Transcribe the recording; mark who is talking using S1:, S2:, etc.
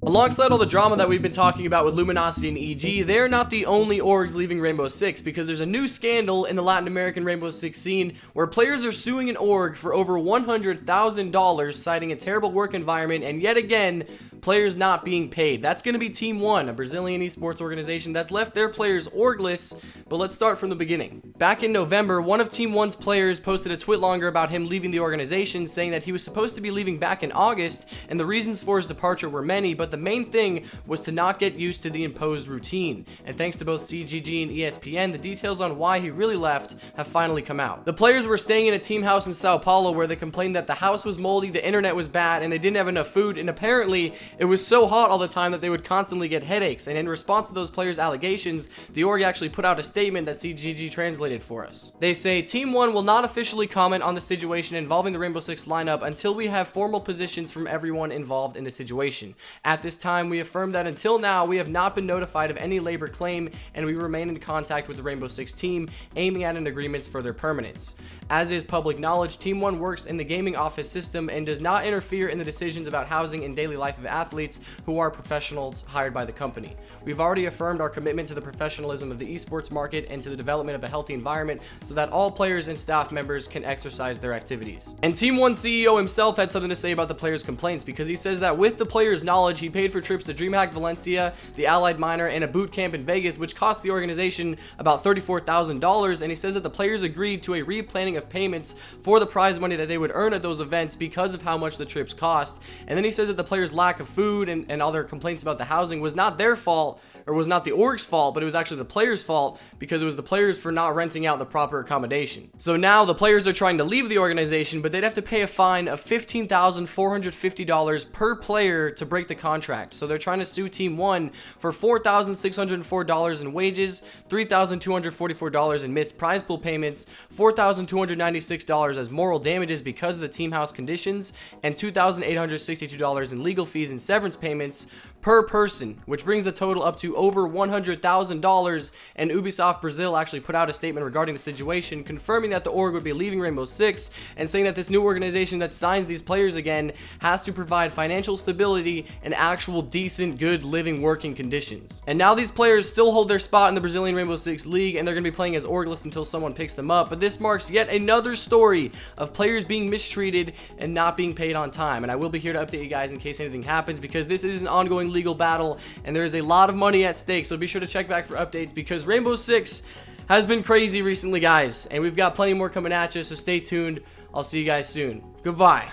S1: Alongside all the drama that we've been talking about with Luminosity and EG, they're not the only orgs leaving Rainbow Six, because there's a new scandal in the Latin American Rainbow Six scene where players are suing an org for over $100,000, citing a terrible work environment and yet again, players not being paid. That's going to be Team 1, a Brazilian esports organization that's left their players orgless, but let's start from the beginning. Back in November, one of Team 1's players posted a tweet longer about him leaving the organization, saying that he was supposed to be leaving back in August, and the reasons for his departure were many, but the main thing was to not get used to the imposed routine. And thanks to both CGG and ESPN, the details on why he really left have finally come out. The players were staying in a team house in Sao Paulo where they complained that the house was moldy, the internet was bad, and they didn't have enough food, and apparently it was so hot all the time that they would constantly get headaches. And in response to those players' allegations, the org actually put out a statement that CGG translated for us. They say, Team 1 will not officially comment on the situation involving the Rainbow Six lineup until we have formal positions from everyone involved in the situation. At this time, we affirm that until now, we have not been notified of any labor claim, and we remain in contact with the Rainbow Six team, aiming at an agreement for their permanence. As is public knowledge, Team 1 works in the gaming office system and does not interfere in the decisions about housing and daily life of athletes who are professionals hired by the company. We've already affirmed our commitment to the professionalism of the esports market and to the development of a healthy environment so that all players and staff members can exercise their activities. And Team 1 CEO himself had something to say about the players' complaints, because he says that with the players' knowledge, he paid for trips to DreamHack Valencia, the Allied Minor, and a boot camp in Vegas, which cost the organization about $34,000, and he says that the players agreed to a replanning of payments for the prize money that they would earn at those events because of how much the trips cost. And then he says that the players' lack of food and other complaints about the housing was not their fault, or was not the org's fault, but it was actually the players' fault, because it was the players for not renting out the proper accommodation. So now the players are trying to leave the organization, but they'd have to pay a fine of $15,450 per player to break the contract. So they're trying to sue Team 1 for $4,604 in wages, $3,244 in missed prize pool payments, $4,296 as moral damages because of the team house conditions, and $2,862 in legal fees and severance payments per person, which brings the total up to over $100,000. And Ubisoft Brazil actually put out a statement regarding the situation, confirming that the org would be leaving Rainbow Six and saying that this new organization that signs these players again has to provide financial stability and actual decent, good living, working conditions. And now these players still hold their spot in the Brazilian Rainbow Six League, and they're going to be playing as orgless until someone picks them up. But this marks yet another story of players being mistreated and not being paid on time. And I will be here to update you guys in case anything happens, because this is an ongoing legal battle and there is a lot of money at stake. So be sure to check back for updates, because Rainbow Six has been crazy recently, guys, and we've got plenty more coming at you, so stay tuned. I'll see you guys soon. Goodbye.